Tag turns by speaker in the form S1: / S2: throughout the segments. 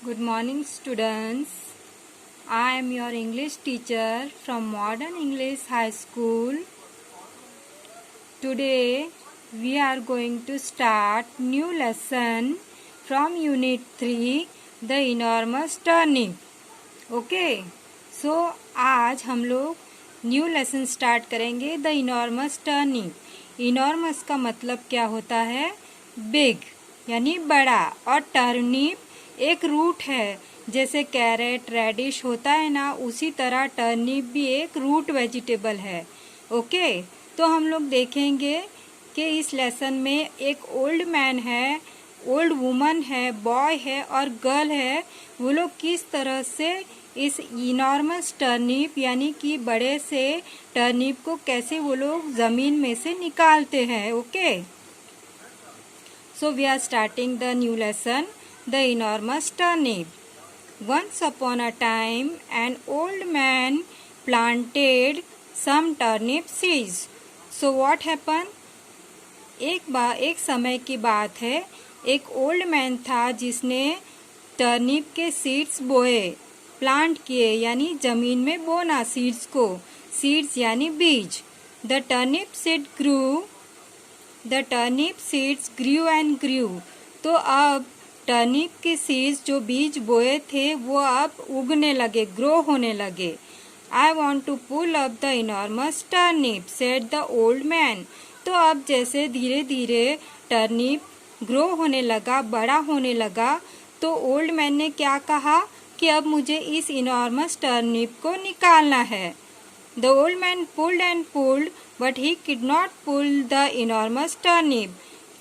S1: Good morning, students. I am your English teacher from Modern English High School. Today we are going to start new lesson from Unit 3, The Enormous Turnip. Okay. So आज हम लोग new lesson start करेंगे the enormous turnip. Enormous का मतलब क्या होता है? Big यानी बड़ा, और टर्निप एक रूट है। जैसे कैरेट रेडिश होता है ना, उसी तरह टर्निप भी एक रूट वेजिटेबल है। ओके, तो हम लोग देखेंगे कि इस लेसन में एक ओल्ड मैन है, ओल्ड वुमन है, बॉय है और गर्ल है। वो लोग किस तरह से इस इनॉर्मस टर्निप यानी कि बड़े से टर्निप को कैसे वो लोग ज़मीन में से निकालते हैं। Okay, so we are starting the new lesson the enormous turnip. Once upon a time, an old man planted some turnip seeds. So what happened? एक समय की बात है, एक ओल्ड मैन था जिसने टर्निप के सीड्स बोए, प्लांट किए यानी जमीन में बोना सीड्स को। सीड्स यानी बीज। The turnip seeds grew and grew. तो अब टर्निप के सीड्स जो बीज बोए थे वो अब उगने लगे, ग्रो होने लगे। I want to pull up the enormous turnip said the old man. तो अब जैसे धीरे धीरे टर्निप ग्रो होने लगा, बड़ा होने लगा, तो ओल्ड मैन ने क्या कहा कि अब मुझे इस इनॉर्मस टर्निप को निकालना है। The old man pulled and pulled but he could not pull the enormous turnip.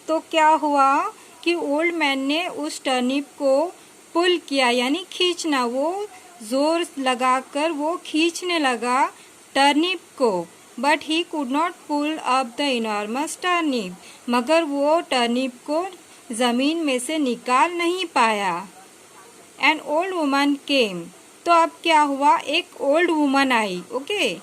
S1: तो क्या हुआ कि ओल्ड मैन ने उस टर्निप को पुल किया यानी खींचना, वो जोर लगाकर वो खींचने लगा टर्निप को। But he could not pull up the enormous turnip, मगर वो टर्निप को जमीन में से निकाल नहीं पाया। An old woman came. तो अब क्या हुआ, एक ओल्ड वुमन आई। Okay,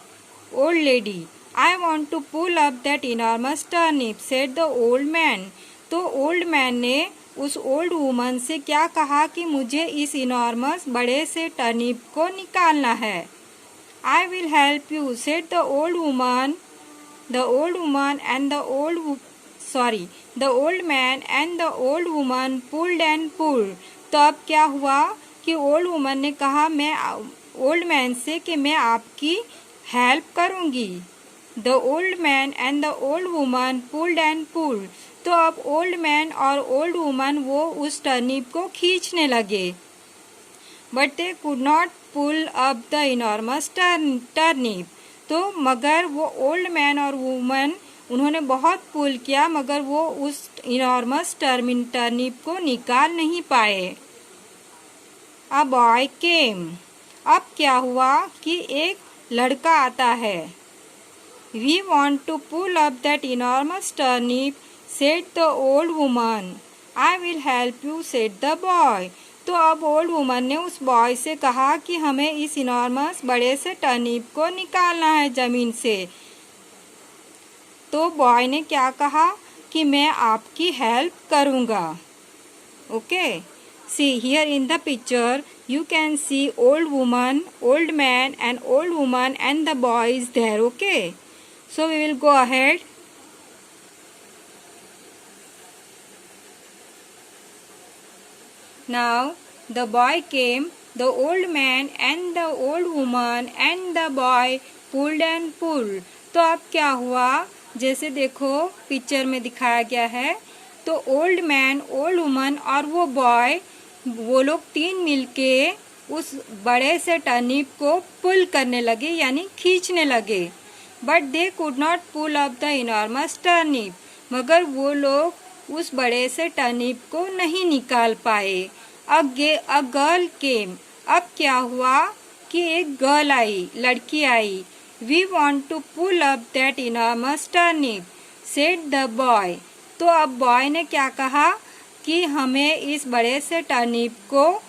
S1: old lady. I want to pull up that enormous turnip said the old man. तो ओल्ड मैन ने उस ओल्ड वुमन से क्या कहा कि मुझे इस इनॉर्मस बड़े से टर्निप को निकालना है। आई will help you said the old woman and the old man and the old woman pulled and pulled. तो अब क्या हुआ कि ओल्ड वुमन ने कहा मैं ओल्ड मैन से कि मैं आपकी हेल्प करूंगी। The old man and the old woman pulled and pulled. तो अब ओल्ड मैन और ओल्ड वुमन वो उस टर्निप को खींचने लगे, but they could not pull up the enormous turnip. तो मगर वो ओल्ड मैन और वुमन उन्होंने बहुत पुल किया, मगर वो उस इनॉर्मस टर्निप को निकाल नहीं पाए। A boy came. अब क्या हुआ कि एक लड़का आता है। We want to pull up that enormous turnip said the old woman. I will help you said the boy. तो अब ओल्ड वुमन ने उस बॉय से कहा कि हमें इस इनॉर्मस बड़े से टर्निप को निकालना है जमीन से। तो बॉय ने क्या कहा कि मैं आपकी हेल्प करूँगा। Okay, see here in the picture you can see old woman, old man and old woman and the boy is there. Okay, so we will go ahead. Now the boy came, the old man and the old woman and the boy pulled and pulled. तो अब क्या हुआ, जैसे देखो picture में दिखाया गया है, तो ओल्ड मैन, ओल्ड वुमन और वो बॉय, वो लोग तीन मिलके उस बड़े से टर्निप को पुल करने लगे यानी खींचने लगे। But they could not pull up the enormous turnip, मगर वो लोग उस बड़े से टर्निप को नहीं निकाल पाए। A girl came. अब क्या हुआ कि एक गर्ल आई, लड़की आई। We want to pull up that enormous turnip said the boy. तो अब बॉय ने क्या कहा कि हमें इस बड़े से टर्निप को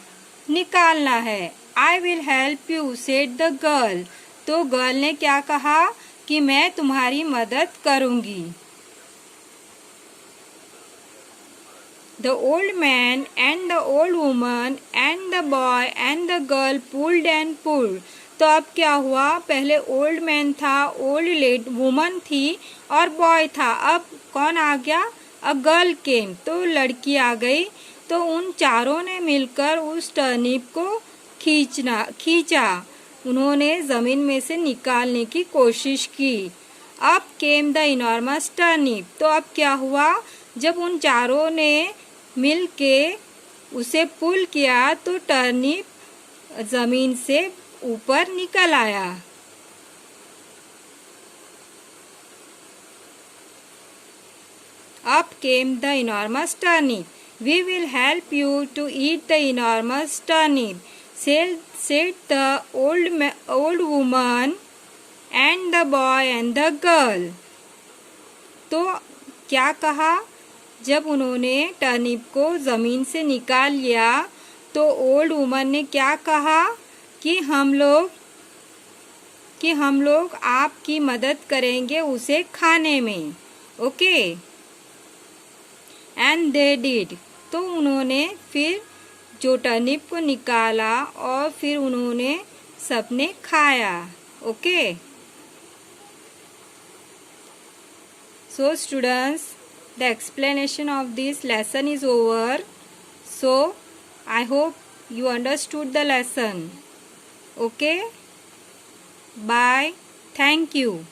S1: निकालना है। आई will help you said the girl. तो गर्ल ने क्या कहा कि मैं तुम्हारी मदद करूंगी। The old man and the old woman and the boy and the girl pulled and pulled. तो अब क्या हुआ, पहले ओल्ड मैन था, ओल्ड वुमन थी और बॉय था. अब कौन आ गया, अ गर्ल केम, तो लड़की आ गई. तो उन चारों ने मिलकर उस टर्निप को खींचा. उन्होंने जमीन में से निकालने की कोशिश की. अब केम द इनॉर्मस टर्निप. तो अब क्या हुआ, जब उन चारों ने मिल के उसे पुल किया तो टर्निप जमीन से ऊपर निकल आया. Up came the enormous turnip. We will help you to eat the enormous turnip, said the old woman and the boy and the girl. तो क्या कहा, जब उन्होंने टर्निप को ज़मीन से निकाल लिया तो ओल्ड वुमन ने क्या कहा कि हम लोग आपकी मदद करेंगे उसे खाने में. Okay, and they did. तो उन्होंने फिर जो टर्निप को निकाला और फिर उन्होंने सबने खाया. Okay. So students, the explanation of this lesson is over. So I hope you understood the lesson. Okay. Bye. Thank you.